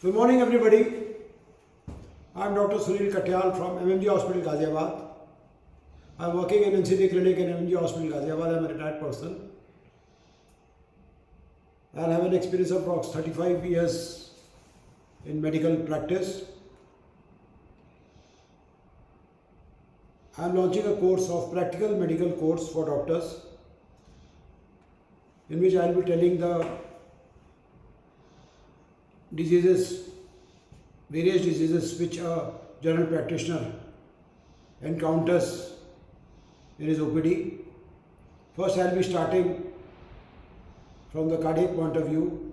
Good morning, everybody. I am Dr. Sunil Katyal from MMG Hospital, Ghaziabad. I am working in NCD clinic in MMG Hospital, Ghaziabad. I am a retired person and have an experience of approximately 35 years in medical practice. I am launching a course of practical medical course for doctors, in which I will be telling the various diseases which a general practitioner encounters in his OPD. First, I will be starting from the cardiac point of view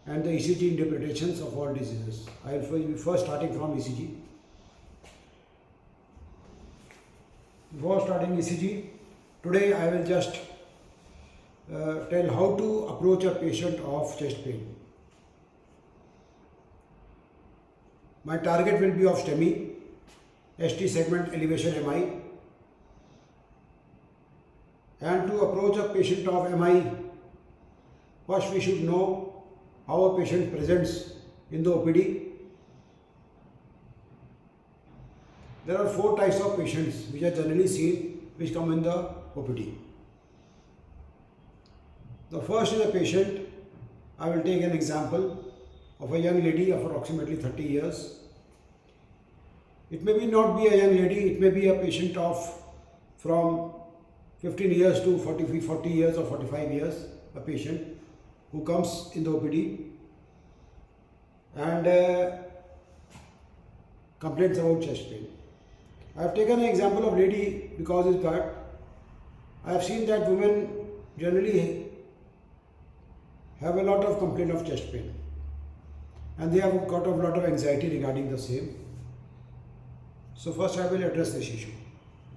and the ECG interpretations of all diseases. I will be first starting from ECG. Before starting ECG, today I will just tell how to approach a patient of chest pain. My target will be of STEMI, ST segment elevation MI. And to approach a patient of MI, first we should know how a patient presents in the OPD. There are 4 types of patients which are generally seen which come in the OPD. The first is a patient. I will take an example of a young lady of approximately 30 years. It may not be a young lady, it may be a patient of from 15 years to 40 years or 45 years, a patient who comes in the OPD and complains about chest pain. I have taken an example of lady because it's that I have seen that women generally have a lot of complaint of chest pain, and they have got a lot of anxiety regarding the same. So first I will address this issue.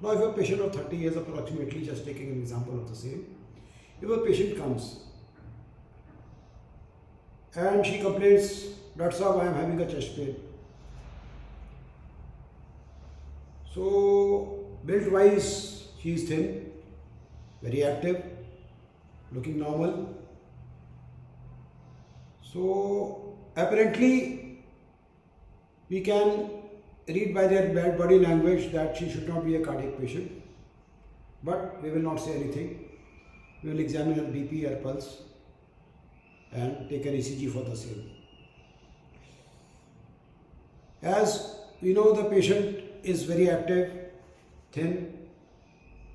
Now if a patient of 30 years approximately, just taking an example of the same, if a patient comes and she complains, "That's how I am having a chest pain." So build wise she is thin, very active, looking normal. So apparently we can read by their bad body language that she should not be a cardiac patient, but we will not say anything. We will examine her BP, her pulse and take an ECG for the same. As we know, the patient is very active, thin,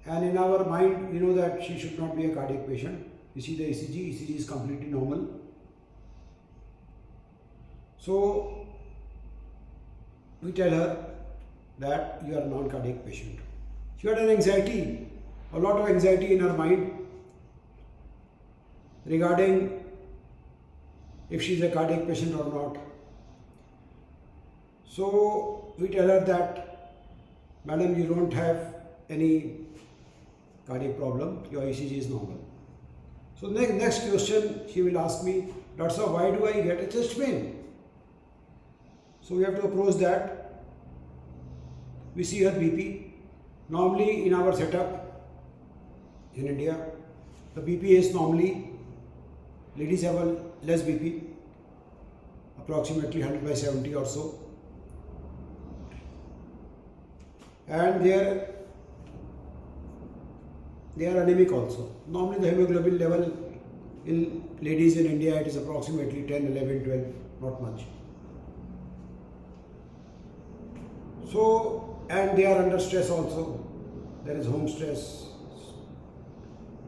and in our mind we know that she should not be a cardiac patient. We see the ECG is completely normal. So we tell her that you are a non-cardiac patient. She had an anxiety, a lot of anxiety in her mind regarding if she is a cardiac patient or not. So we tell her that, "Madam, you don't have any cardiac problem, your ECG is normal." So next question she will ask me, "Doctor, why do I get a chest pain?" So we have to approach that. We see her BP. Normally in our setup in India, the BP is normally, ladies have a less BP, approximately 100/70 or so. And they are anemic also. Normally the hemoglobin level in ladies in India, it is approximately 10, 11, 12, not much. So, and they are under stress also. There is home stress,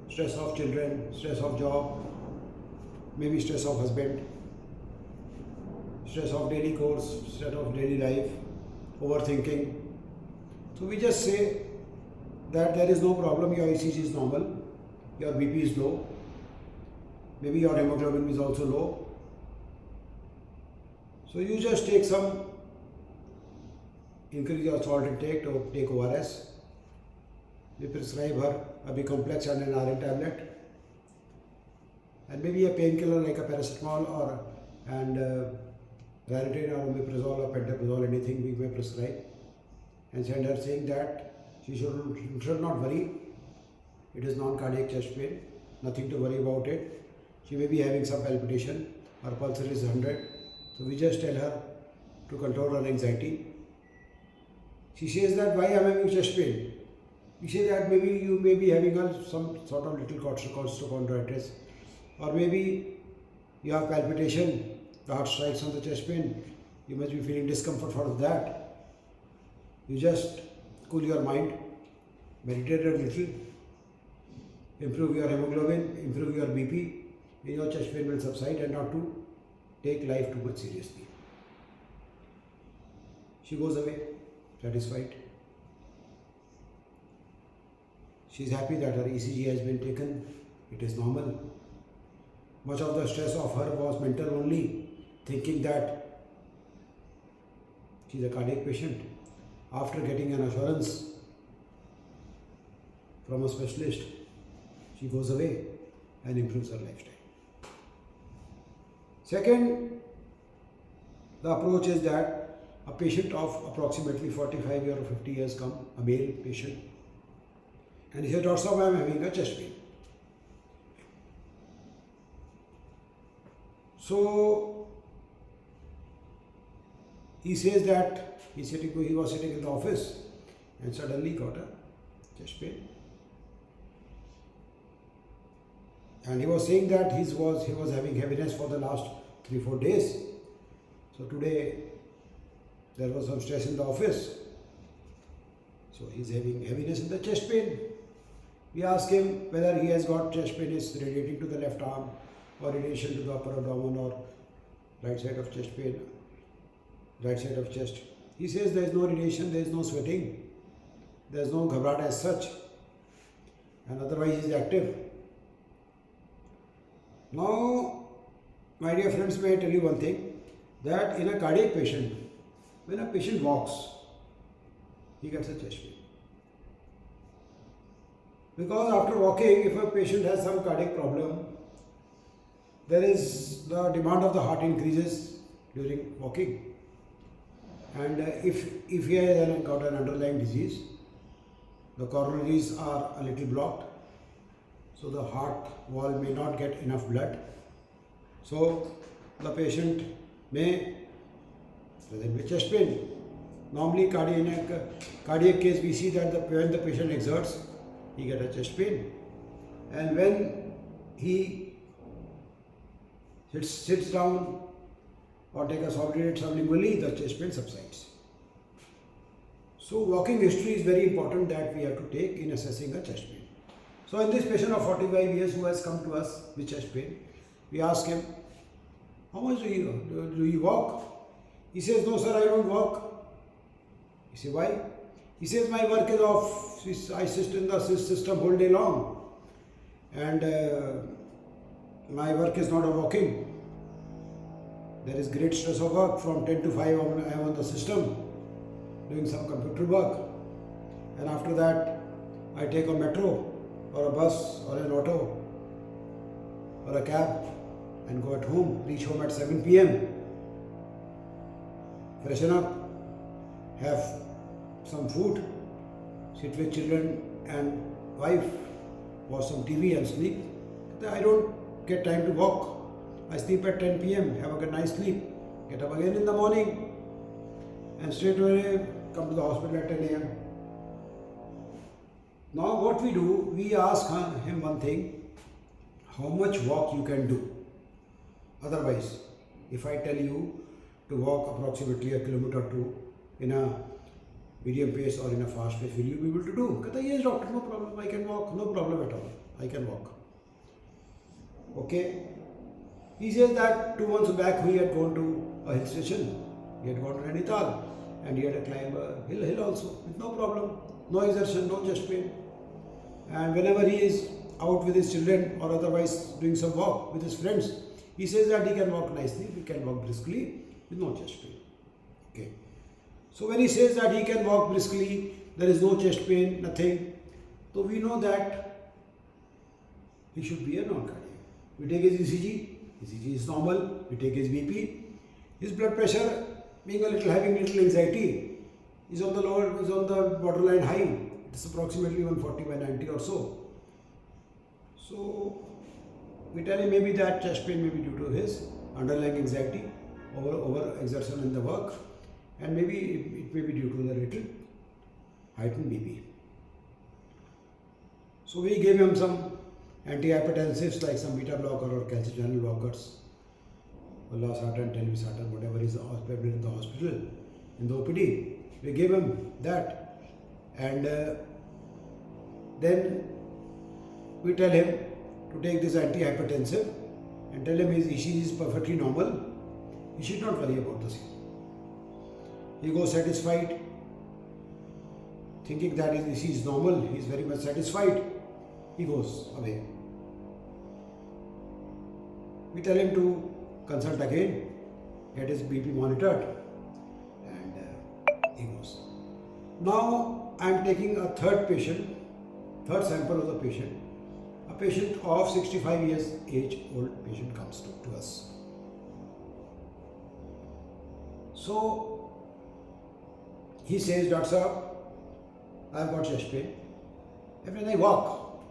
stress of children, stress of job, maybe stress of husband, stress of daily course, stress of daily life, overthinking. So we just say that there is no problem, your ECG is normal, your BP is low, maybe your hemoglobin is also low. So you just take some, increase your salt intake, to take ORS. We prescribe her a B complex and an iron tablet, and maybe a painkiller like a paracetamol or Ranitide or omeprazole or pantoprazole, anything we may prescribe, and send her saying that she should not worry. It is non-cardiac chest pain, nothing to worry about it. She may be having some palpitation, her pulse rate is 100, So we just tell her to control her anxiety. She says that why am I having chest pain? We say that maybe you may be having some sort of little costochondritis, or maybe you have palpitation, the heart strikes on the chest pain, you must be feeling discomfort for that. You just cool your mind, meditate a little, improve your hemoglobin, improve your BP, and your chest pain will subside, and not to take life too much seriously. She goes away, satisfied. She is happy that her ECG has been taken, it is normal. Much of the stress of her was mental only, thinking that she is a cardiac patient. After getting an assurance from a specialist, she goes away and improves her lifestyle. Second, the approach is that a patient of approximately 45 or 50 years come, a male patient, and he said, Dr. Saab, I am having a chest pain. So he says that he was sitting in the office and suddenly got a chest pain. And he was saying that he was having heaviness for the last 3-4 days. So today there was some stress in the office. So he is having heaviness in the chest pain. We asked him whether he has got chest pain is radiating to the left arm or radiation to the upper abdomen or right side of chest pain, right side of chest. He says there is no radiation, there is no sweating, there is no ghabrat as such, and otherwise he is active. Now, my dear friends, may I tell you one thing, that in a cardiac patient, when a patient walks, he gets a chest pain. Because after walking, if a patient has some cardiac problem, there is the demand of the heart increases during walking. And if he has got an underlying disease, the coronaries are a little blocked, so the heart wall may not get enough blood. So the patient may present with chest pain. Normally, cardiac case, we see that when the patient exerts, he gets a chest pain. And when he sits down or take a solid sublingually, the chest pain subsides. So walking history is very important that we have to take in assessing a chest pain. So in this patient of 45 years who has come to us with chest pain, we ask him, how much do you walk? He says, no sir, I don't walk. We say, why? He says, my work is off. I sit in the system whole day long, and my work is not a walking. There is great stress of work. From 10 to 5 I am on the system doing some computer work, and after that I take a metro or a bus or an auto or a cab and go at home, reach home at 7 p.m, freshen up, have some food, sit with children and wife, watch some TV and sleep. I don't get time to walk. I sleep at 10 p.m, have a good night's sleep, get up again in the morning and straight away come to the hospital at 10 a.m. Now what we do, we ask him one thing, how much walk you can do. Otherwise, if I tell you to walk approximately 1 kilometer or 2 in a medium pace or in a fast pace, will you be able to do? Yes doctor, no problem, I can walk, no problem at all, I can walk. Okay. He says that 2 months back he had gone to a hill station, he had gone to Nainital and he had to climb a hill also with no problem, no exertion, no chest pain. And whenever he is out with his children or otherwise doing some walk with his friends, he says that he can walk nicely, he can walk briskly with no chest pain. Okay. So when he says that he can walk briskly, there is no chest pain, nothing, so we know that he should be a non-cardiac. We take his ECG is normal, we take his BP, his blood pressure being having little anxiety, is on the borderline high, it's approximately 140/90 or so. So we tell him maybe that chest pain may be due to his underlying anxiety. over exertion in the work, and maybe it may be due to the little heightened BP. So we gave him some antihypertensives like some beta blocker or calcium channel blockers, Valsartan, telmisartan, whatever is available in the hospital, in the OPD. We gave him that, and then we tell him to take this antihypertensive and tell him his ECG is perfectly normal. He should not worry about the same. He goes satisfied, thinking that his ECG is normal. He is very much satisfied. He goes away. We tell him to consult again, get his BP monitored, and he goes. Now I am taking a third sample of the patient. A patient of 65 years age old patient comes to us. So he says, Doctor Sahab, I have got chest pain. And when I walk,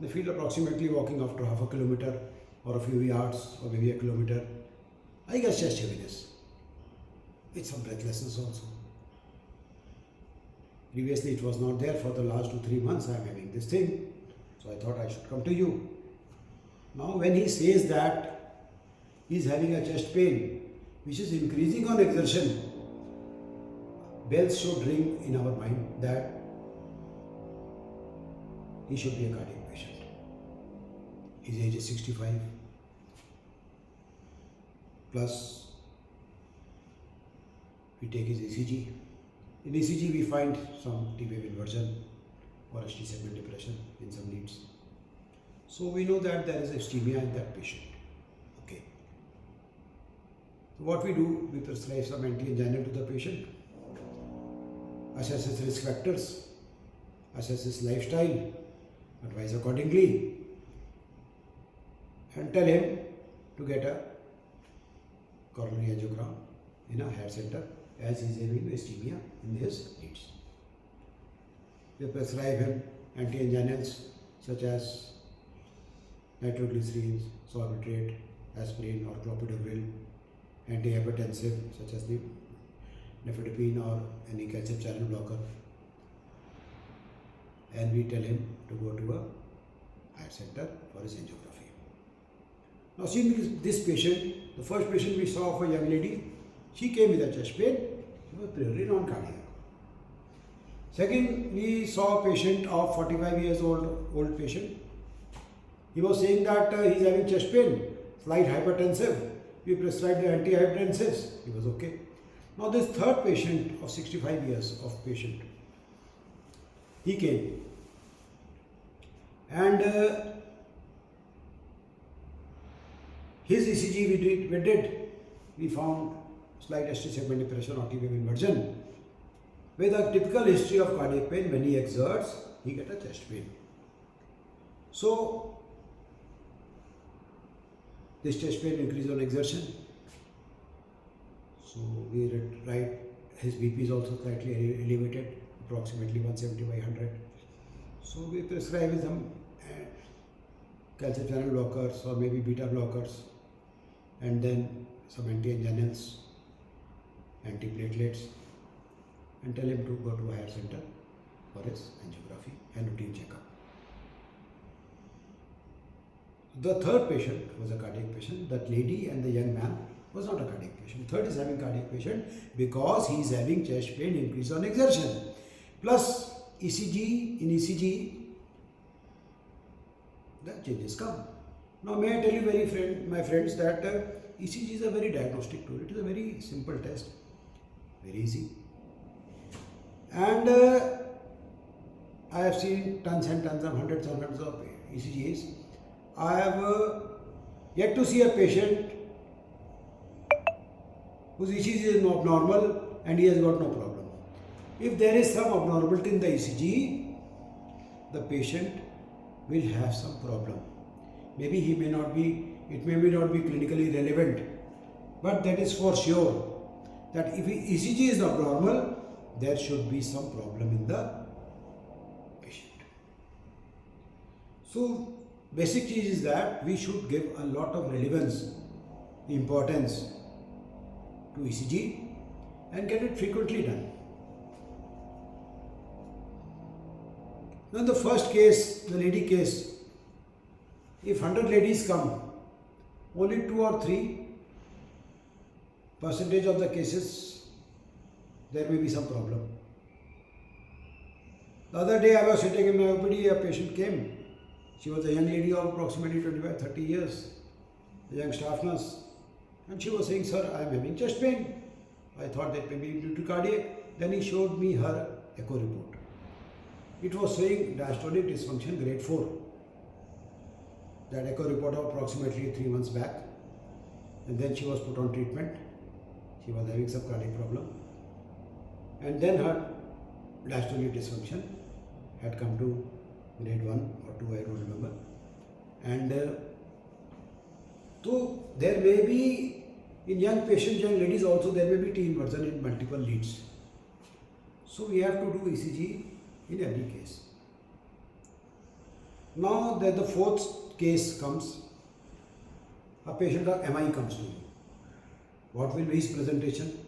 I feel approximately walking after half a kilometer or a few yards or maybe a kilometer, I get chest heaviness with some breathlessness also. Previously it was not there. For the last 2-3 months I am having this thing. So I thought I should come to you. Now when he says that he is having a chest pain which is increasing on exertion, bells should ring in our mind that he should be a cardiac patient. His age is 65 plus we take his ECG. In ECG we find some T-wave inversion or ST segment depression in some leads. So we know that there is ischemia in that patient. Okay. So what we do, we prescribe some anti-anginal to the patient, assess his risk factors, assess his lifestyle, advise accordingly, and tell him to get a coronary angiogram in a hair center as he is having ischemia in his leads. We prescribe him anti-anginals such as nitroglycerins, sorbitrate, aspirin or clopidogrel, antihypertensive such as the nifedipine or any calcium channel blocker, and we tell him to go to a heart center for his angiography. Now seeing this patient, the first patient we saw of a young lady, she came with a chest pain, she was purely non-cardiac. Second, we saw a patient of 45 years old patient. He was saying that he is having chest pain, slight hypertensive. We prescribed the antihypertensives. He was okay. Now this third patient of 65 years of patient, he came and his ECG we did. We found slight ST segment depression or T-wave inversion. With a typical history of cardiac pain, when he exerts, he gets a chest pain. So, this chest pain increase on exertion. So, we write his BP is also slightly elevated, approximately 170/100. So, we prescribe some calcium channel blockers or maybe beta blockers, and then some anti-anginals, antiplatelets, and tell him to go to a hair center for his angiography and routine checkup. The third patient was a cardiac patient. That lady and the young man was not a cardiac patient. Third is having cardiac patient because he is having chest pain increase on exertion. Plus ECG, in ECG, the changes come. Now may I tell you my friends that ECG is a very diagnostic tool. It is a very simple test, very easy. And I have seen tons and tons of hundreds of ECGs. I have yet to see a patient whose ECG is abnormal and he has got no problem. If there is some abnormality in the ECG, the patient will have some problem. Maybe it may not be clinically relevant, but that is for sure that if ECG is abnormal, there should be some problem in the patient. So, basic change is that we should give a lot of relevance, importance to ECG and get it frequently done. Now in the first case, the lady case, if 100 ladies come, only 2 or 3% of the cases, there may be some problem. The other day I was sitting in my OPD, a patient came. She was a young lady of approximately 25-30 years, a young staff nurse. And she was saying, sir, I am having chest pain. I thought that maybe due to cardiac. Then he showed me her echo report. It was saying diastolic dysfunction grade 4. That echo report of approximately 3 months back. And then she was put on treatment. She was having some cardiac problem. And then her diastolic dysfunction had come to grade 1 or 2, I don't remember. And so there may be, in young patients, young ladies also, there may be T inversion in multiple leads. So we have to do ECG in every case. Now that the fourth case comes, a patient of MI comes to you. What will be his presentation?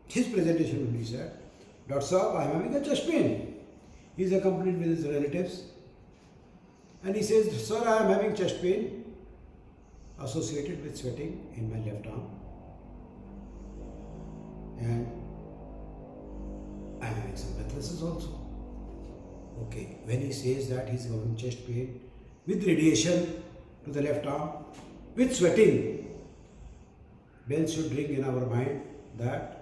His presentation will be said, Dr. Saab, I am having a chest pain. He is accompanied with his relatives. And he says, sir, I am having chest pain associated with sweating in my left arm. And I am having some breathlessness also. Okay, when he says that he is having chest pain with radiation to the left arm, with sweating, bells should ring in our mind that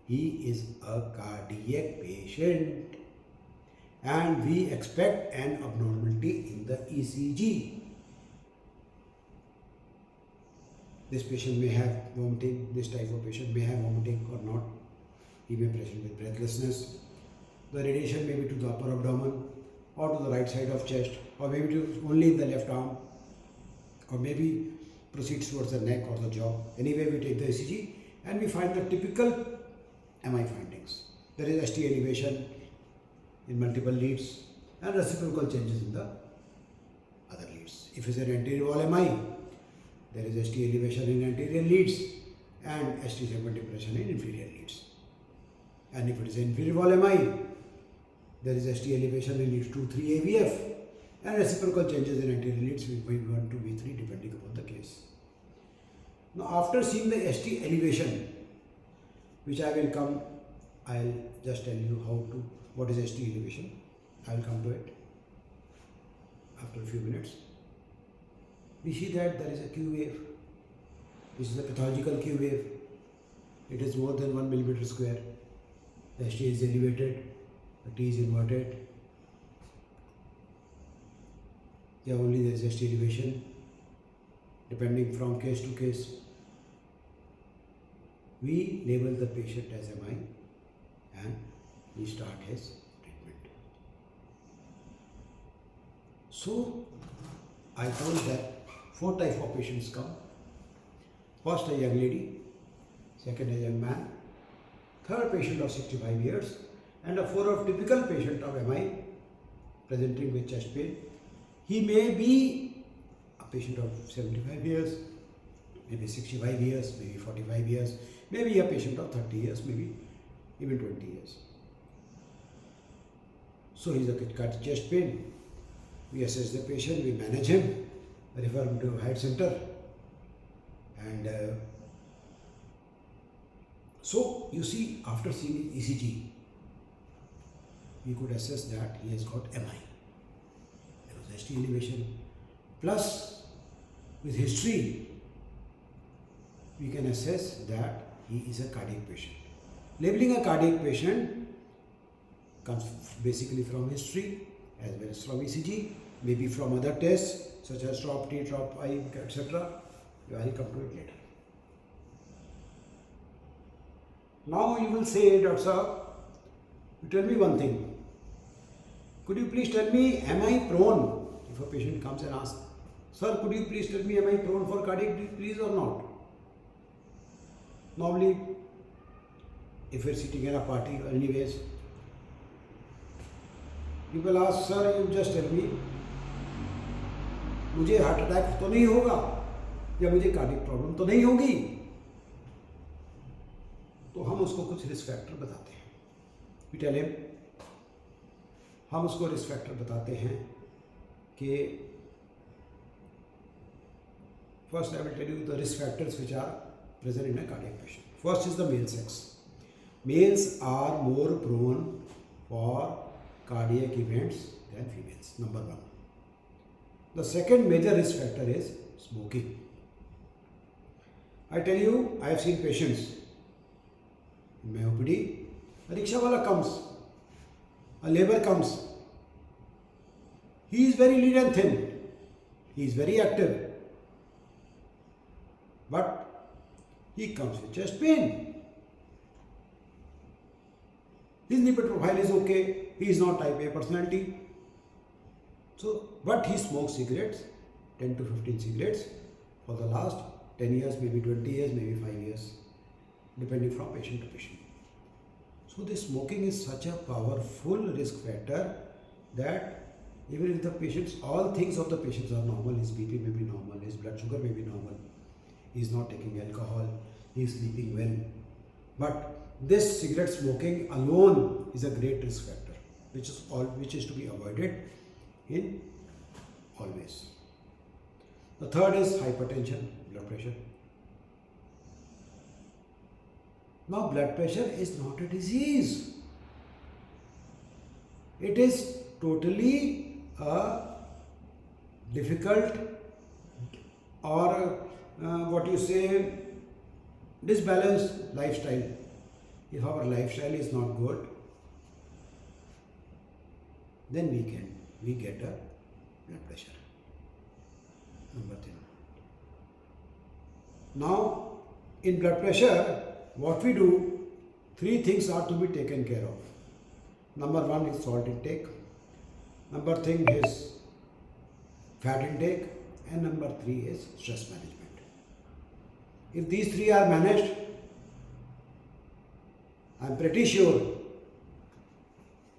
he is a cardiac patient. And we expect an abnormality in the ECG. This patient may have vomiting, this type of patient may have vomiting or not. He may present with breathlessness. The radiation may be to the upper abdomen or to the right side of chest, or maybe to only in the left arm, or maybe proceeds towards the neck or the jaw. Anyway, we take the ECG and we find the typical MI findings. There is ST elevation in multiple leads and reciprocal changes in the other leads. If it is an anterior wall MI, there is ST elevation in anterior leads and ST segment depression in inferior leads. And if it is inferior wall MI, there is ST elevation in leads 2, 3 AVF and reciprocal changes in anterior leads with V1 to V3 depending upon the case. Now after seeing the ST elevation, which I will come, I will just tell you what is ST elevation. I will come to it after a few minutes. We see that there is a Q wave. This is a pathological Q wave. It is more than 1 millimeter square. The ST is elevated, the T is inverted. Here only there is ST elevation, depending from case to case. We label the patient as MI and we start his treatment. So I told that 4 types of patients come. First, a young lady, second, a young man, third, patient of 65 years, and a fourth, typical patient of MI presenting with chest pain. He may be a patient of 75 years, maybe 65 years, maybe 45 years, maybe a patient of 30 years, maybe even 20 years. So he is got chest pain. We assess the patient, we manage him, refer him to head center, and so you see, after seeing ECG, we could assess that he has got MI. There was ST elevation. Plus, with history, we can assess that he is a cardiac patient. Labeling a cardiac patient comes basically from history as well as from ECG, maybe from other tests such as TROP-T, TROP-I, etc. I will come to it later. Now you will say, Dr. Saab, you tell me one thing. Could you please tell me, am I prone? If a patient comes and asks, sir, could you please tell me, am I prone for cardiac disease or not? Normally, if we're sitting in a party or anyways, people ask, sir, you just tell me, मुझे heart attack तो नहीं होगा या मुझे cardiac problem तो नहीं होगी? तो हम उसको कुछ रिस्क फैक्टर बताते हैं। वी टेल हिम, हम उसको रिस्क फैक्टर बताते हैं कि first I will tell you the risk factors which are present in a cardiac patient. First is the male sex. Males are more prone for cardiac events than females. Number one. The second major risk factor is smoking. I tell you, I have seen patients in my OPD. A rickshaw wala comes, a labor comes. He is very lean and thin. He is very active. But he comes with chest pain. His lipid profile is okay. He is not type A personality. So, but he smokes cigarettes, 10 to 15 cigarettes for the last 10 years, maybe 20 years, maybe 5 years, depending from patient to patient. So, the smoking is such a powerful risk factor that even if the patients, all things of the patients are normal, his BP may be normal, his blood sugar may be normal, he is not taking alcohol, he is sleeping well. But this cigarette smoking alone is a great risk factor, which is to be avoided in always. The third is hypertension, blood pressure. Now, blood pressure is not a disease. It is totally a difficult or what you say, disbalanced lifestyle. If our lifestyle is not good, then we get a blood pressure. Number 10. Now, in blood pressure, what we do, three things are to be taken care of. Number one is salt intake. Number thing is fat intake, and number three is stress management. If these three are managed, I am pretty sure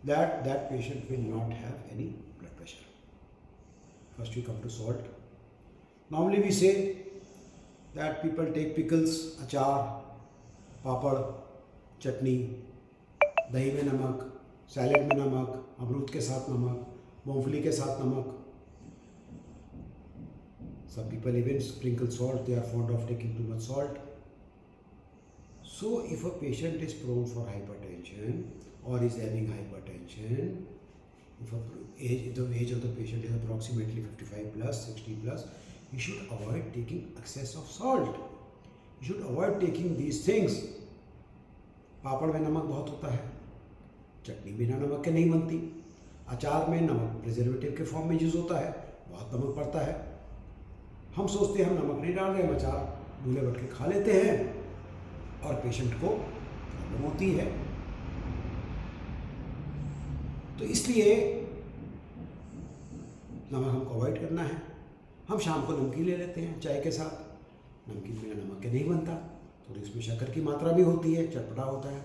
that that patient will not have any blood pressure. First we come to salt. Normally we say that people take pickles, achar, papad, chutney, dahi mein namak, salad mein namak, अमरूद के साथ नमक, मूंगफली के साथ नमक. Some people even sprinkle salt, they are fond of taking too much salt. So, if a patient is prone for hypertension or is having hypertension, if the age of the patient is approximately 55 plus, 60 plus, you should avoid taking excess of salt. You should avoid taking these things. पापड़ में नमक बहुत होता है, चटनी बिना नमक के नहीं बनती, अचार में नमक प्रिजर्वेटिव के फॉर्म में यूज़ होता है, बहुत नमक पड़ता है. हम सोचते हैं हम नमक नहीं डाल रहे, हम अचार भूले भटके खा लेते हैं और पेशेंट को प्रॉब्लम होती है. तो इसलिए नमक हमको अवॉइड करना है. हम शाम को नमकीन ले लेते हैं चाय के साथ. नमकीन बिना नमक के नहीं बनता, थोड़ी इसमें शक्कर की मात्रा भी होती है, चटपटा होता है.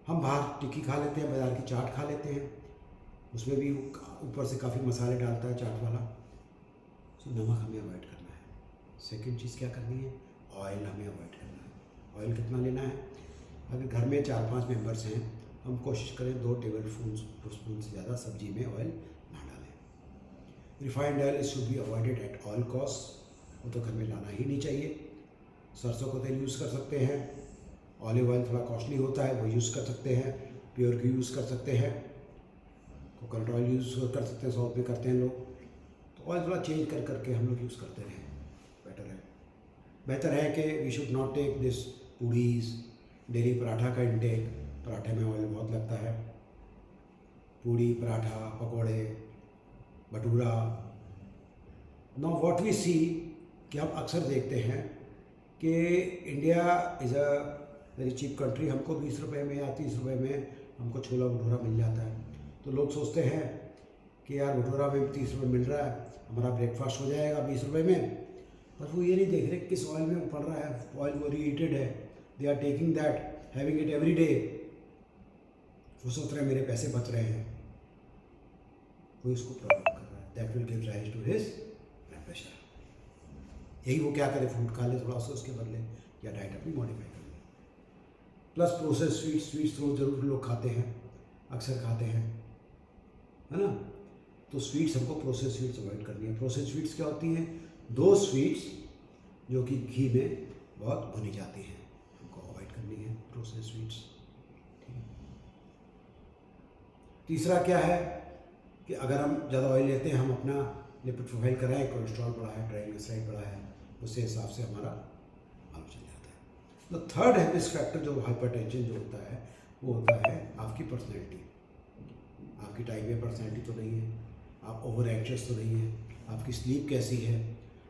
हम बाहर टिक्की खा लेते हैं, बाज़ार की चाट खा लेते हैं, उसमें भी ऊपर से काफ़ी मसाले डालता है चाट वाला. तो नमक हमें अवॉइड करना है. सेकंड चीज़ क्या करनी है, ऑयल हमें अवॉइड करना है. ऑयल कितना लेना है, अगर घर में 4-5 मेंबर्स हैं, हम कोशिश करें 2 टेबल स्पून से ज़्यादा सब्जी में ऑयल ना डालें. Refined oil should be avoided at all cost, वो तो घर में लाना ही नहीं चाहिए. सरसों का तेल यूज़ कर सकते हैं, ऑलिव ऑयल थोड़ा कॉस्टली होता है, वो यूज़ कर सकते हैं. प्योर घी यूज़ कर सकते हैं, कोकोनट ऑयल यूज़ कर सकते हैं, साउथ में करते हैं लोग. तो ऑयल थोड़ा चेंज कर करके हम लोग यूज़ करते रहें, बेटर है. बेहतर है कि we should not take this puris, daily paratha का इंटेक. पराठे में ऑयल बहुत लगता है. पूड़ी, पराठा, पकोड़े, bhatura. Now what we see कि हम अक्सर देखते हैं कि India is a very cheap country. हमको 20 रुपये में या 30 रुपये में हमको छोला भटूरा मिल जाता है. तो लोग सोचते हैं कि यार भटूरा में 30 रुपये मिल रहा है, हमारा ब्रेकफास्ट हो जाएगा 20 रुपये में. पर वो ये नहीं देख रहे किस ऑयल में वो पड़ रहा है. ऑयल वो रीहीटेड है, they are taking that, having it every day. वो सोच रहे हैं मेरे पैसे बच रहे हैं, वो इसको प्रॉब्लम कर रहा है. That will give rise to his blood pressure. यही वो क्या करे, फ्रूट खा ले थोड़ा सा उसके बदले, या डाइट अपनी मॉडिफाई करनी है। प्लस प्रोसेस स्वीट्स तो ज़रूर लोग खाते हैं, अक्सर खाते हैं, है ना। तो स्वीट्स हमको प्रोसेस स्वीट्स अवॉइड करनी है। प्रोसेस स्वीट्स क्या होती हैं? दो स्वीट्स जो कि घी में बहुत भुनी जाती हैं, हमको अवॉइड करनी है प्रोसेस स्वीट्स। तीसरा क्या है कि अगर हम ज़्यादा ऑयल लेते हैं, हम अपना लिपिड प्रोफाइल कराएं, कोलेस्ट्रॉल बढ़ा है, ट्राइग्लिसराइड बढ़ा है, उससे हिसाब से हमारा मालूम चल जाता है। तो थर्ड है रिस्क फैक्टर जो हाइपरटेंशन जो होता है, वो होता है आपकी पर्सनैलिटी। आपकी टाइप ए पर्सनैलिटी तो नहीं है, आप ओवर एंशियस तो नहीं है, आपकी स्लीप कैसी है।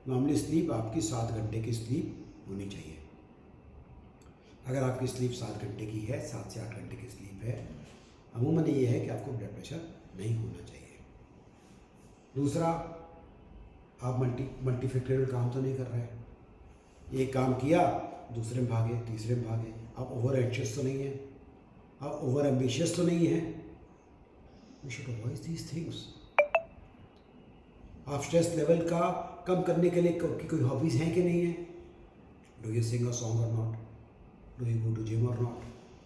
नॉर्मली स्लीप आपकी 7 घंटे की स्लीप होनी चाहिए। अगर आपकी स्लीप 7 घंटे की है, 7 से 8 घंटे की स्लीप है, अमूमन ये है कि आपको ब्लड प्रेशर नहीं होना चाहिए। दूसरा, आप मल्टीफैक्टोरियल काम तो नहीं कर रहे हैं, एक काम किया दूसरे में भागे, तीसरे में भागे। आप ओवर एंशियस तो नहीं है, आप ओवर एम्बिशियस तो नहीं है। We should avoid these things. आप स्ट्रेस लेवल का कम करने के लिए कोई हॉबीज़ हैं कि नहीं है? Do you sing a song or not? Do you go to gym or not?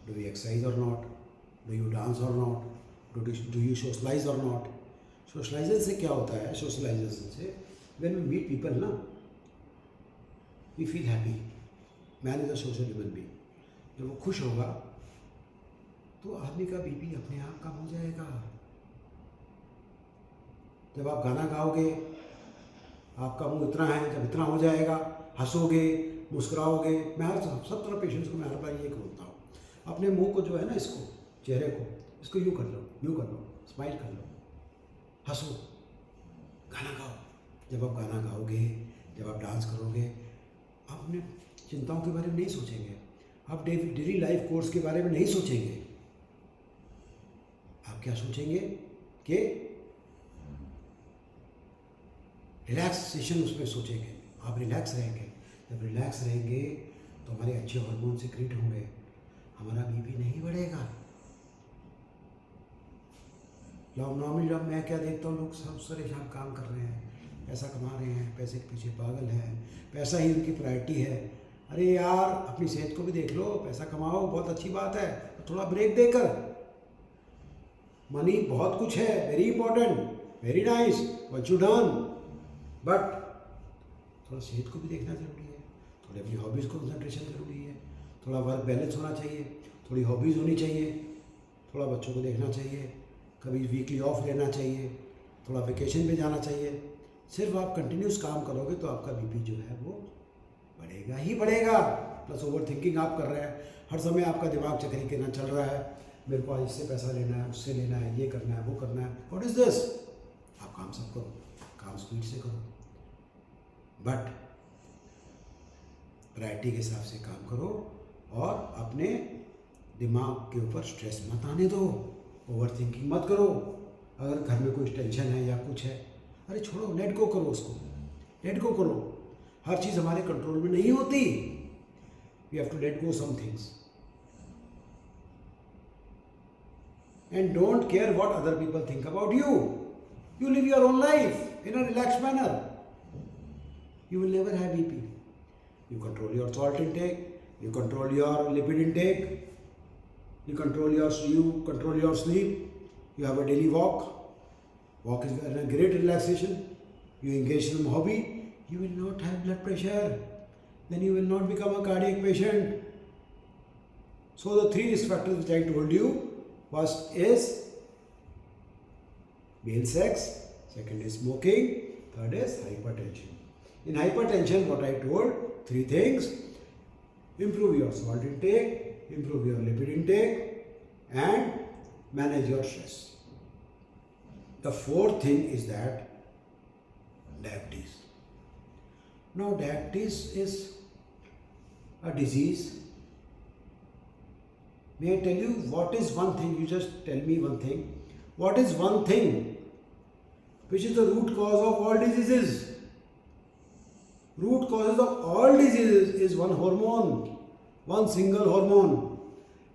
Do you exercise or not? Do you dance or not? Do you socialise or not? Socialisation से क्या होता है? Socialisation से when we meet people ना, we feel happy. Man is a social human being. जब वो खुश होगा तो आदमी का बीपी अपने आप कम हो जाएगा। जब आप गाना गाओगे, आपका मुंह इतना है, जब इतना हो जाएगा, हंसोगे, मुस्कुराओगे। मैं सब तरह पेशेंट्स को मैं हर बार ये बोलता हूँ, अपने मुंह को जो है ना, इसको चेहरे को, इसको यूँ कर लो, स्माइल कर लो, हंसो, गाना गाओ। जब आप गाना गाओगे, जब आप डांस करोगे, आप अपने चिंताओं के बारे में नहीं सोचेंगे, आप डेली लाइफ कोर्स के बारे में नहीं सोचेंगे। आप क्या सोचेंगे कि रिलैक्सेशन, उसमें सोचेंगे। आप रिलैक्स रहेंगे। जब रिलैक्स रहेंगे तो हमारे अच्छे हार्मोन सिक्रीट होंगे, हमारा बीपी नहीं बढ़ेगा। नॉर्मली जब मैं क्या देखता हूँ, लोग सब सारे शाम काम कर रहे हैं, पैसा कमा रहे हैं, पैसे के पीछे पागल हैं, पैसा ही उनकी प्रायोरिटी है। अरे यार, अपनी सेहत को भी देख लो। पैसा कमाओ, बहुत अच्छी बात है, थोड़ा ब्रेक देकर। मनी बहुत कुछ है, very important, very nice, what you done, but थोड़ा सेहत को भी देखना जरूरी है, थोड़ी अपनी हॉबीज़ को कंसंट्रेशन जरूरी है, थोड़ा वर्क बैलेंस होना चाहिए, थोड़ी हॉबीज़ होनी चाहिए, थोड़ा बच्चों को देखना चाहिए, कभी वीकली ऑफ लेना चाहिए, थोड़ा वेकेशन पे जाना चाहिए। सिर्फ आप कंटिन्यूस काम करोगे तो आपका बीपी जो है वो बढ़ेगा ही बढ़ेगा। प्लस ओवर थिंकिंग आप कर रहे हैं, हर समय आपका दिमाग चक्री के ना चल रहा है, मेरे को आज इससे पैसा लेना है, उससे लेना है, ये करना है, वो करना है। What is this? आप काम सब करो, काम स्पीड से करो, बट प्रायोरिटी के हिसाब से काम करो और अपने दिमाग के ऊपर स्ट्रेस मत आने दो, ओवर थिंकिंग मत करो। अगर घर में कोई टेंशन है या कुछ है, अरे छोड़ो, लेट गो करो उसको, लेट गो करो। हर चीज़ हमारे कंट्रोल में नहीं होती, we have to let go some things and don't care what other people think about you. You live your own life in a relax manner, you will never have BP. You control your salt intake, you control your lipid intake, you control your sleep, you have a daily walk. Walk is a great relaxation. You engage in a hobby, you will not have blood pressure. Then you will not become a cardiac patient. So the 3 risk factors which I told you, first is male sex, second is smoking, third is hypertension. In hypertension, what I told, 3 things: improve your salt intake, improve your lipid intake, and manage your stress. The 4th thing is that diabetes. Now, diabetes is a disease. May I tell you what is one thing? You just tell me one thing. What is one thing which is the root cause of all diseases? Root causes of all diseases is one hormone, one single hormone,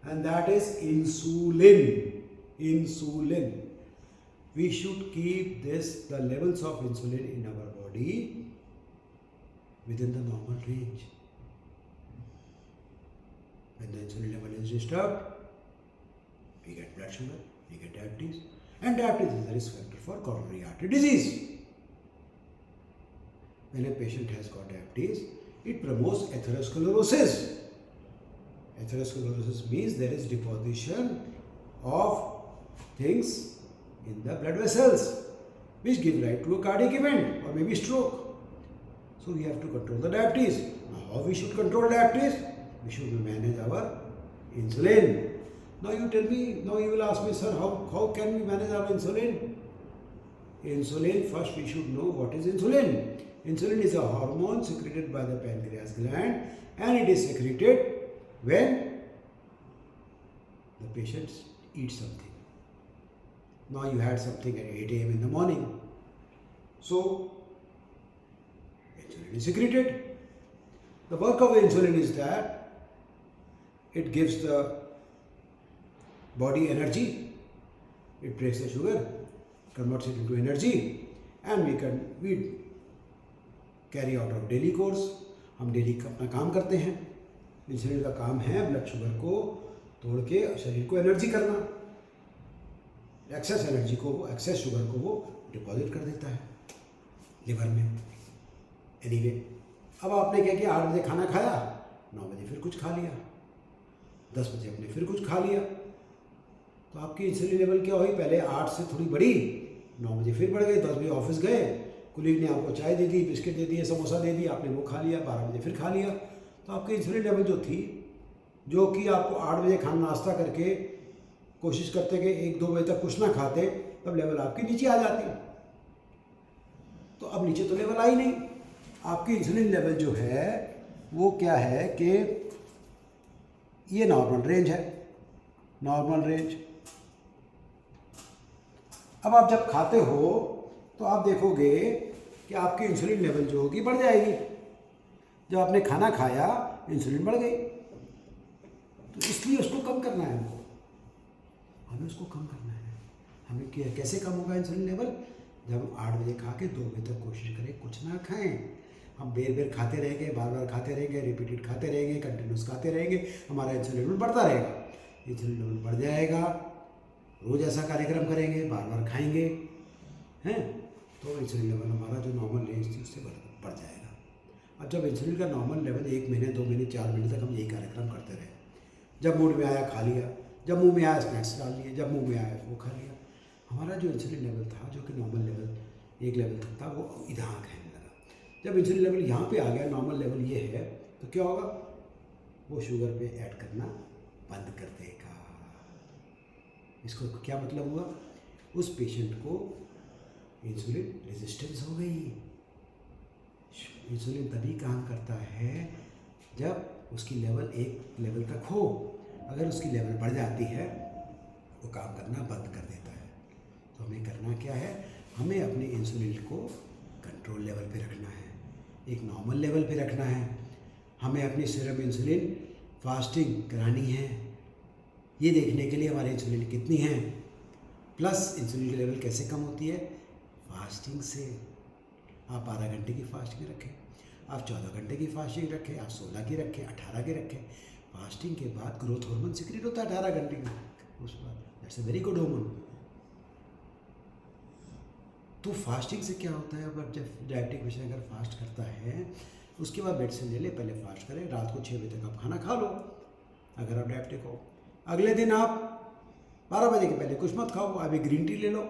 and that is insulin. Insulin. We should keep the levels of insulin in our body within the normal range. When the insulin level is disturbed, we get blood sugar, we get diabetes, and diabetes is the risk factor for coronary artery disease. When a patient has got diabetes, it promotes atherosclerosis. Atherosclerosis means there is deposition of things in the blood vessels, which give rise to a cardiac event or maybe stroke. So we have to control the diabetes. Now how we should control diabetes? We should manage our insulin. Now you tell me, now you will ask me, sir, how can we manage our insulin? Insulin, first we should know what is insulin. Insulin is a hormone secreted by the pancreas gland, and it is secreted when the patient eats something. Now you had something at 8 a.m. in the morning. So insulin is secreted. The work of the insulin is that it gives the body energy. It breaks the sugar, converts it into energy, and we carry out our daily course. हम daily अपना काम करते हैं. Insulin का काम है blood sugar को तोड़ के शरीर को एनर्जी करना. एक्सेस एनर्जी को, एक्सेस शुगर को वो डिपॉजिट कर देता है लिवर में. एनीवे, अब आपने क्या किया, 8 बजे खाना खाया, 9 बजे फिर कुछ खा लिया, 10 बजे आपने फिर कुछ खा लिया, तो आपकी इंसुलिन लेवल क्या हुई, पहले 8 से थोड़ी बढ़ी, 9 बजे फिर बढ़ गई, 10 बजे ऑफिस गए, कुलीग ने आपको चाय दे दी, बिस्किट दे दिए, समोसा दे दी, आपने वो खा लिया, 12 बजे फिर खा लिया, तो आपकी इंसुलिन लेवल जो थी, जो कि आपको 8 बजे खाना नाश्ता करके कोशिश करते कि 1-2 बजे तक कुछ ना खाते, तब लेवल आपकी नीचे आ जाती. तो अब नीचे तो लेवल आई नहीं. आपकी इंसुलिन लेवल जो है वो क्या है कि ये नॉर्मल रेंज है, नॉर्मल रेंज. अब आप जब खाते हो तो आप देखोगे कि आपकी इंसुलिन लेवल जो होगी बढ़ जाएगी. जब आपने खाना खाया इंसुलिन बढ़ गई, तो इसलिए उसको कम करना है हमको. हमें उसको कम करना है. हमें कैसे कम होगा इंसुलिन लेवल? जब हम 8 बजे खा के 2 बजे तक कोशिश करें कुछ ना खाएं. हम बेर खाते रहेंगे, बार बार खाते रहेंगे, रिपीटेड खाते रहेंगे, कंटिन्यूस खाते रहेंगे, हमारा इंसुलिन लेवल बढ़ता रहेगा. इंसुलिन लेवल बढ़ जाएगा. रोज़ ऐसा कार्यक्रम करेंगे, बार बार खाएंगे हैं, तो इंसुलिन लेवल हमारा जो नॉर्मल रेंज थी उससे बढ़ जाएगा. अब जब इंसुलिन का नॉर्मल लेवल 1 महीने, 2 महीने, 4 महीने तक हम यही कार्यक्रम करते रहे, जब मूड में आया खा लिया, जब मुंह में आया स्नैक्स डाल लिए, जब मुंह में आया वो खा लिया, हमारा जो इंसुलिन लेवल था, जो कि नॉर्मल लेवल एक लेवल तक था, वो इधर कहने लगा. जब इंसुलिन लेवल यहाँ पे आ गया, नॉर्मल लेवल ये है, तो क्या होगा, वो शुगर पे ऐड करना बंद कर देगा. इसको क्या मतलब हुआ, उस पेशेंट को इंसुलिन रेजिस्टेंस हो गई. इंसुलिन तभी काम करता है जब उसकी लेवल एक लेवल तक हो. अगर उसकी लेवल बढ़ जाती है वो काम करना बंद कर देता है. तो हमें करना क्या है, हमें अपने इंसुलिन को कंट्रोल लेवल पे रखना है, एक नॉर्मल लेवल पे रखना है. हमें अपनी सीरम इंसुलिन फास्टिंग करानी है, ये देखने के लिए हमारी इंसुलिन कितनी है, प्लस इंसुलिन की लेवल कैसे कम होती है, फास्टिंग से. आप 12 घंटे की फास्टिंग रखें, आप 14 घंटे की फास्टिंग रखें, आप 16 की रखें, 18 की रखें. फास्टिंग के बाद ग्रोथ हार्मोन सीक्रेट होता है 18 घंटे में, उस बाद that's a very good hormone. तो फास्टिंग से क्या होता है, अब जब डायबिटिक पेशेंट अगर फास्ट करता है, उसके बाद मेडिसिन ले ले, पहले फास्ट करें, रात को 6 बजे तक आप खाना खा लो अगर आप डायबिटिक हो. अगले दिन आप 12 बजे के पहले कुछ मत खाओ, आप एक ग्रीन टी ले लो,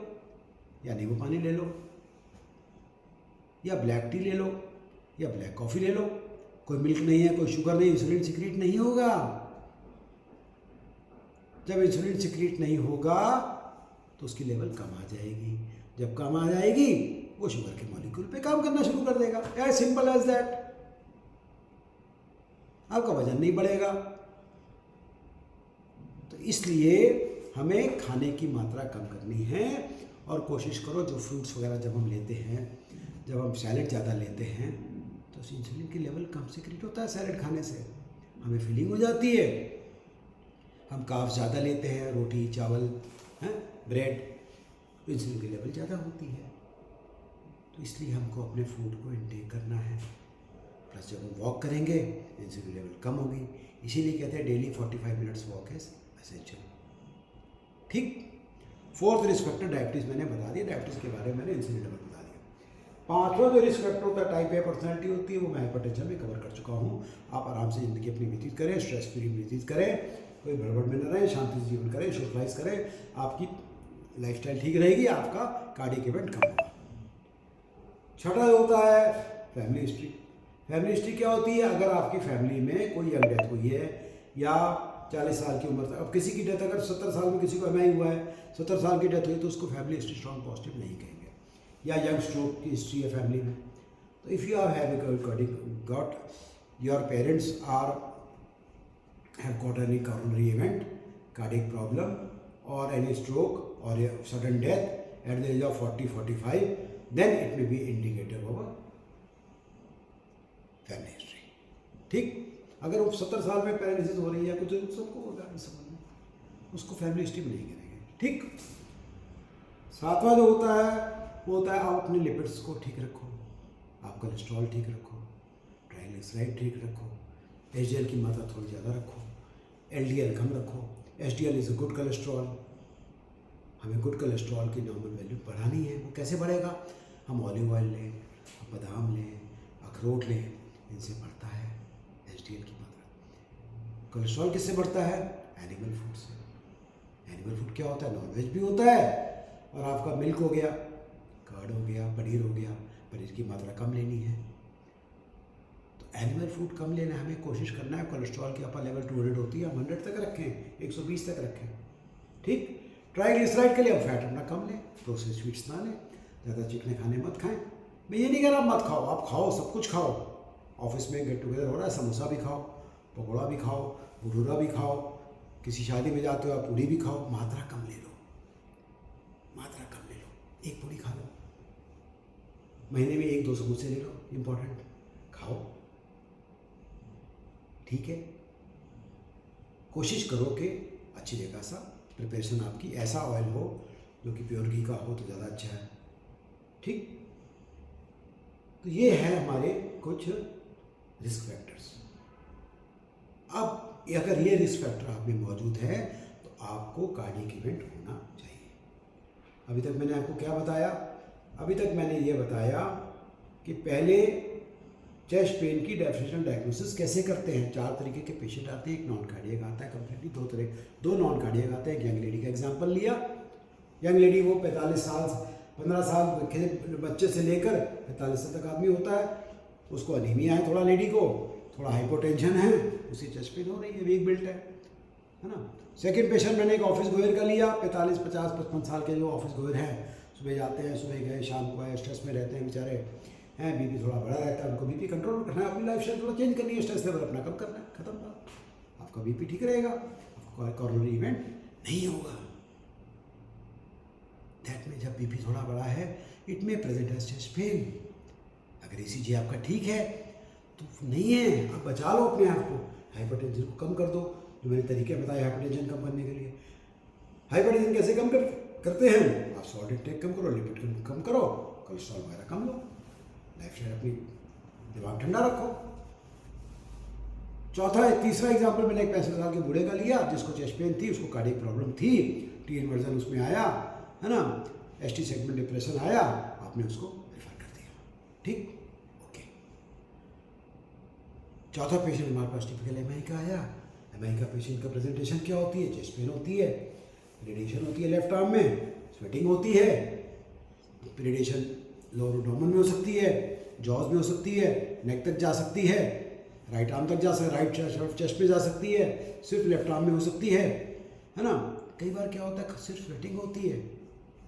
या नींबू पानी ले लो, या ब्लैक टी ले लो, या ब्लैक कॉफ़ी ले लो. कोई मिल्क नहीं है, कोई शुगर नहीं, इंसुलिन सिक्रीट नहीं होगा. जब इंसुलिन सिक्रीट नहीं होगा तो उसकी लेवल कम आ जाएगी. जब कम आ जाएगी वो शुगर के मॉलिक्यूल पे काम करना शुरू कर देगा. As simple as that. आपका वजन नहीं बढ़ेगा. तो इसलिए हमें खाने की मात्रा कम करनी है, और कोशिश करो जो फ्रूट्स वगैरह जब हम लेते हैं, जब हम सैलेड ज़्यादा लेते हैं, तो इंसुलिन की लेवल कम सीक्रेट होता है. सैलेड खाने से हमें फीलिंग हो जाती है. हम कार्ब्स ज़्यादा लेते हैं, रोटी चावल हैं, ब्रेड, तो इंसुलिन की लेवल ज़्यादा होती है. तो इसलिए हमको अपने फूड को इंटेक करना है. प्लस जब हम वॉक करेंगे इंसुलिन लेवल कम होगी। इसीलिए कहते हैं daily 45 minutes walk is essential. ठीक। फोर्थ रिस्क फैक्टर डायबिटीज़ मैंने बता दिया, डायबिटीज़ के बारे में मैंने इंसुलिन लेवल बता दिया। पांचवा जो रिस्क फैक्टर होता है टाइप ए पर्सनैलिटी होती है, वो मैं हाइपरटेंशन में कवर कर चुका हूँ। आप आराम से ज़िंदगी अपनी व्यतीत करें, स्ट्रेस फ्री व्यतीत करें, कोई गड़बड़ में न रहें, शांति से जीवन करें, सोशलाइज करें, आपकी लाइफस्टाइल ठीक रहेगी, आपका कार्डियक इवेंट कम होगा। छठा होता है फैमिली हिस्ट्री। फैमिली हिस्ट्री क्या होती है? अगर आपकी फैमिली में कोई यंग डेथ हुई है या 40 साल की उम्र तक, अब किसी की डेथ अगर 70 साल में किसी को एमआई हुआ है, 70 साल की डेथ हुई, तो उसको फैमिली हिस्ट्री स्ट्रॉन्ग पॉजिटिव नहीं कहेंगे। या यंग स्ट्रोक की हिस्ट्री है फैमिली में, तो if you have got your parents have got any coronary event, cardiac problem or any stroke or a sudden death at the age of 40-45, then it may be indicator of a family history. ठीक। अगर वो 70 साल में paralysis हो रही है कुछ, सबको होगा इस समझ में, उसको फैमिली हिस्ट्री में नहीं करेंगे। ठीक। सातवां जो होता है वो होता है आप अपने लिपिड्स को ठीक रखो, आप कोलेस्ट्रॉल ठीक रखो, ट्राइग्लिसराइड ठीक रखो, एचडीएल की मात्रा थोड़ी ज़्यादा रखो, एलडीएल कम रखो। HDL is a good cholesterol, हमें गुड कोलेस्ट्रॉल की नॉर्मल वैल्यू बढ़ानी है। वो कैसे बढ़ेगा? हम ऑलिव ऑयल लें, बादाम लें, अखरोट लें, इनसे बढ़ता है एचडीएल की मात्रा। कोलेस्ट्रॉल किससे बढ़ता है? एनिमल फूड से। एनिमल फूड क्या होता है? नॉन वेज भी होता है, और आपका मिल्क हो गया, कर्ड हो गया, पनीर हो गया, पनीर की मात्रा कम लेनी है। एनिमल फूड कम लेना, हमें कोशिश करना है कोलेस्ट्रॉल की अपर लेवल 200 होती है, हम 100 तक रखें, 120 तक रखें। ठीक। ट्राइग्लिसराइड के लिए हम फैट अपना कम लें, प्रोसेस्ड स्वीट्स ना लें, ज़्यादा चिकने खाने मत खाएं। मैं ये नहीं कह रहा मत खाओ, आप खाओ, सब कुछ खाओ। ऑफिस में गेट टुगेदर हो रहा है, समोसा भी खाओ, पकौड़ा भी खाओ, भटूरा भी खाओ, किसी शादी में जाते हो आप पूड़ी भी खाओ, मात्रा कम ले लो, मात्रा कम ले लो, एक पूड़ी खा लो, महीने में 1-2 समोसे ले लो, इम्पोर्टेंट, खाओ। ठीक है। कोशिश करो कि अच्छी जगह सा प्रिपरेशन आपकी, ऐसा ऑयल हो जो कि प्योर घी का हो तो ज़्यादा अच्छा है। ठीक। तो ये है हमारे कुछ रिस्क फैक्टर्स। अब अगर ये रिस्क फैक्टर आप में मौजूद है तो आपको कार्डियक इवेंट होना चाहिए। अभी तक मैंने आपको क्या बताया? अभी तक मैंने ये बताया कि पहले चेस्ट पेन की डेफिनेशन डायग्नोसिस कैसे करते हैं। 4 तरीके के पेशेंट आते हैं, एक नॉन कार्डियक आता है कम्प्लीटली, 2 नॉन कार्डियक आते हैं। एक यंग लेडी का एग्जांपल लिया, यंग लेडी वो 45 साल 15 साल के बच्चे से लेकर 45 साल तक आदमी होता है, उसको अनीमिया है थोड़ा, लेडी को थोड़ा हाइपोटेंशन है, उसी चेस्ट पेन हो रही है, वीक बिल्ट है ना। सेकेंड पेशेंट मैंने एक ऑफिस गोयर का लिया, 45, 50, 55 साल के जो ऑफिस गोयर हैं, सुबह जाते हैं, सुबह गए, शाम को आए, स्ट्रेस में रहते हैं बेचारे हैं, बीपी थोड़ा बढ़ा रहता है, उनको बीपी कंट्रोल करना है, अपनी लाइफस्टाइल थोड़ा चेंज करनी है, स्ट्रेस लेवल अपना कम करना है, खत्म बात, आपका बीपी ठीक रहेगा, आपको कोरोनरी इवेंट नहीं होगा। दैट में जब बीपी थोड़ा बड़ा है, इट में प्रेजेंट एज चेस्ट पेन। अगर ईसीजी आपका ठीक है तो नहीं है, आप बचा लो अपने आप को, हाइपरटेंशन को कम कर दो, जो मैंने तरीके बताए हाइपरटेंशन कम करने के लिए। हाइपरटेंशन कैसे कम करते हैं? आप सॉल्ट इंटेक कम करो, लिपिड कम करो, कोलेस्ट्रॉल वगैरह कम लो, लाइफस्टाइल अपनी दिमाग ठंडा रखो। तीसरा एग्जांपल मैंने एक 65 साल के बूढ़े का लिया, जिसको चेस्ट पेन थी, उसको कार्डियक प्रॉब्लम थी, टी इन्वर्जन उसमें आया है ना, एसटी सेगमेंट डिप्रेशन आया, आपने उसको रेफर कर दिया। ठीक, ओके। चौथा पेशेंट हमारे पास टिपिकल एमआई का आया। एमआई का पेशेंट का प्रेजेंटेशन क्या होती है? चेस्ट पेन होती है, रेडिएशन होती है लेफ्ट आर्म में, स्वेटिंग होती है, रेडिएशन लोअर एब्डोमेन में हो सकती है, जॉज में हो सकती है, नेक तक जा सकती है, राइट आर्म तक जा सकती है, राइट चेस्ट पे जा सकती है, सिर्फ लेफ्ट आर्म में हो सकती है ना। कई बार क्या होता है, सिर्फ स्वेटिंग होती है,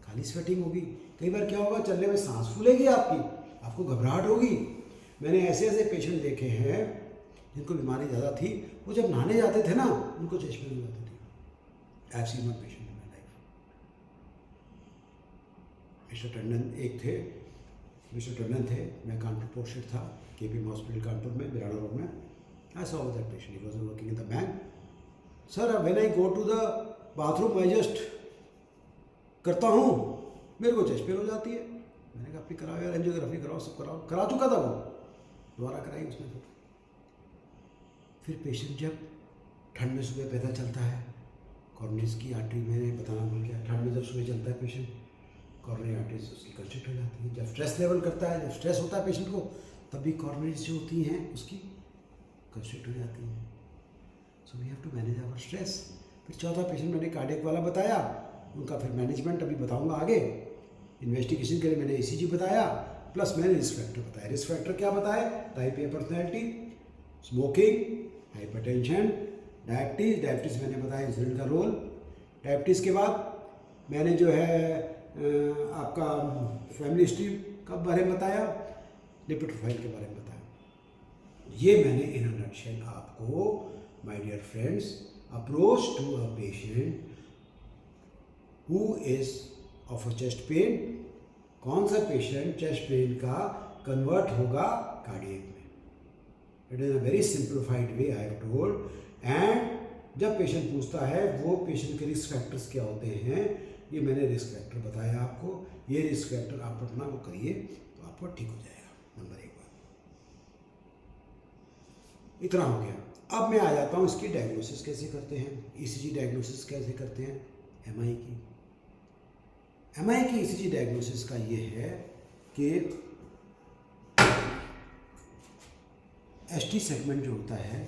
खाली स्वेटिंग होगी। कई बार क्या होगा, चलने में सांस फूलेगी आपकी, आपको घबराहट होगी। मैंने ऐसे ऐसे पेशेंट देखे हैं जिनको बीमारी ज़्यादा थी, वो जब नहाने जाते थे ना, उनको चेस्ट पेन हो जाती थी। I have seen one patient in my life. Mr Tandon एक थे, मिस्टर टंडन थे, मैं कानपुर पोस्टेड था, केपीएम हॉस्पिटल कानपुर में, बिराड़ा रोड में। I saw that patient, he was working in the bank. Sir when I go to the bathroom I just करता हूँ, मेरे को चेस्ट पेन हो जाती है। मैंने कहा अपनी कराओ यार, एंजियोग्राफी कराओ, सब कराओ, करा चुका था वो, दोबारा कराई उसने। फिर पेशेंट जब ठंड में सुबह पता चलता है, कॉर्निस की आर्टरी मैंने बताना भूल गया, ठंड में जब सुबह चलता है पेशेंट, कॉर्नरी आर्टरीज उसकी कंस्ट्रिक्ट हो जाती है। जब स्ट्रेस लेवल करता है, जब स्ट्रेस होता है पेशेंट को, तब भी कॉर्नरीज जो होती हैं उसकी कंस्ट्रिक्ट हो जाती हैं। So we have to manage our stress. फिर चौथा पेशेंट मैंने कार्डियक वाला बताया, उनका फिर मैनेजमेंट अभी बताऊंगा आगे। इन्वेस्टिगेशन के लिए मैंने ECG बताया, प्लस मैंने रिस्क फैक्टर बताया। रिस्क फैक्टर क्या बताए? Type A personality, smoking, hypertension, diabetes मैंने बताया इंसुलिन का रोल। डायबिटीज़ के बाद मैंने जो है आपका फैमिली हिस्ट्री का बारे में बताया, लिपिड प्रोफाइल के बारे में बताया। ये मैंने इन अ नटशेल आपको my dear friends approach to a patient who is of a chest pain, कौन सा पेशेंट चेस्ट पेन का कन्वर्ट होगा कार्डियक में। It is a very simplified way I have told. And जब patient पूछता है वो पेशेंट के रिस्क फैक्टर्स क्या होते हैं, ये मैंने रिस्क फैक्टर बताया आपको। ये रिस्क फैक्टर आप अपना वो करिए तो आपको ठीक हो जाएगा। नंबर 1 बात इतना हो गया। अब मैं आ जाता हूँ इसकी डायग्नोसिस कैसे करते हैं, ECG डायग्नोसिस कैसे करते हैं MI की। MI की ECG डायग्नोसिस का ये है कि ST सेगमेंट जो होता है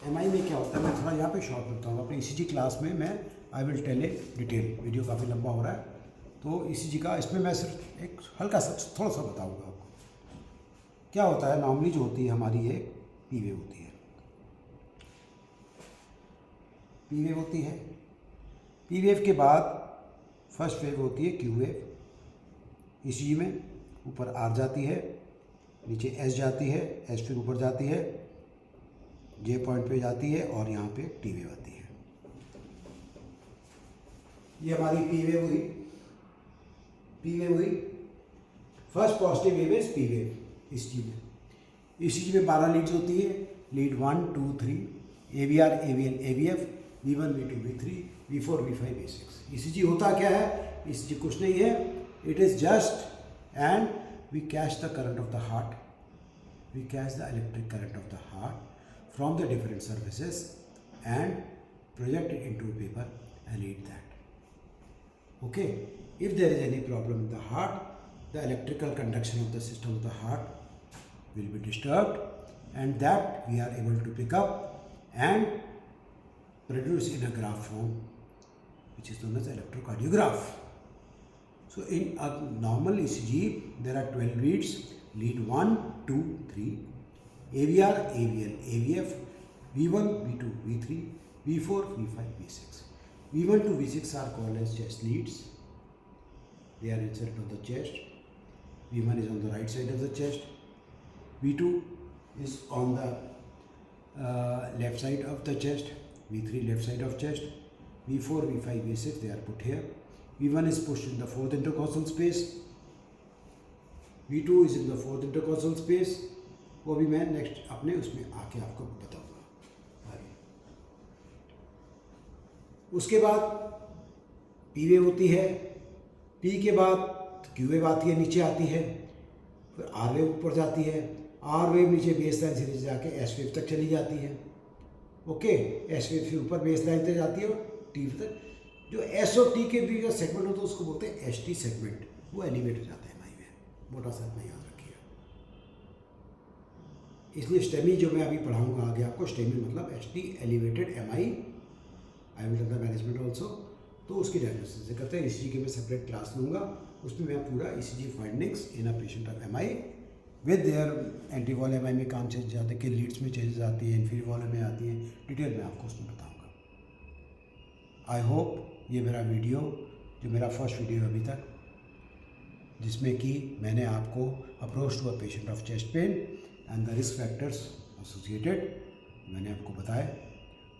MI में क्या होता है, मैं थोड़ा यहाँ पे शॉर्ट करता हूँ। अपनी ECG क्लास में मैं I will tell a detail, video काफ़ी लंबा हो रहा है तो ECG का इसमें मैं सिर्फ एक हल्का सा थोड़ा सा बताऊँगा आपको। क्या होता है, नॉर्मली जो होती है हमारी ये P वेव होती है। P वेव होती है, P वेव के बाद फर्स्ट वेव होती है Q वेव। ECG में ऊपर R जाती है, नीचे S जाती है, S फिर ऊपर जाती है, J पॉइंट पे जाती है और यहाँ पे T वेव आती है। ये हमारी P वेव हुई। P वेव हुई, first positive wave is P wave ECG में। ECG में 12 लीड्स होती है, lead 1, 2, 3, AVR, AVN, AVF, V1, V2, V3, V4, V5, V6। ECG होता क्या है? ECG कुछ नहीं है, it is just and we catch the current of the heart, we catch the electric current of the heart from the different surfaces and project it into paper and read that. Okay, if there is any problem in the heart, the electrical conduction of the system of the heart will be disturbed, and that we are able to pick up and produce in a graph form which is known as electrocardiograph. So in a normal ECG there are 12 leads, lead 1, 2, 3, AVR, AVN, AVF, V1, V2, V3, V4, V5, V6. V1 to V6 are called as chest leads. They are inserted on the chest. V1 is on the right side of the chest. V2 is on the left side of the chest. V3 left side of chest. V4, V5, V6 they are put here. V1 is pushed in the fourth intercostal space. V2 is in the fourth intercostal space. वो भी मैं next अपने उसमें आके आपको बताऊंगा आगे। उसके बाद P वेव होती है, P के बाद Q वेव आती है, नीचे आती है, फिर R वेव ऊपर जाती है, R वेव नीचे बेस लाइन से नीचे जाके S वेव तक चली जाती है। ओके, S वेव फिर ऊपर बेस लाइन तक जाती है और T तक। जो S और T के बीच का सेगमेंट होता है उसको बोलते हैं ST सेगमेंट, वो एलिवेट हो जाता है MI में। मोटा सा नहीं याद रखिएगा। इसलिए स्टेमी जो मैं अभी पढ़ाऊंगा आगे आपको, स्टेमी मतलब ST elevated MI, I will the management also. तो उसकी डायग्नोसिस से करते हैं। ECG की मैं सेपरेट क्लास लूँगा, उसमें मैं पूरा ECG findings in a patient of MI with their anti wall MI में काम चेंज जाते हैं, कि लीड्स में चेंजेस आती हैं, इन्फीरियर वॉल में आती हैं, डिटेल में आपको उसमें बताऊँगा। आई होप ये मेरा वीडियो, जो मेरा फर्स्ट वीडियो अभी तक, जिसमें कि मैंने आपको approach to a patient of chest pain and the risk factors associated मैंने आपको बताया,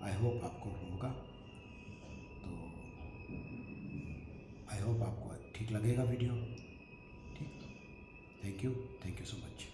आई होप आपको होगा। तो आई होप आपको ठीक लगेगा वीडियो। ठीक, थैंक यू सो मच।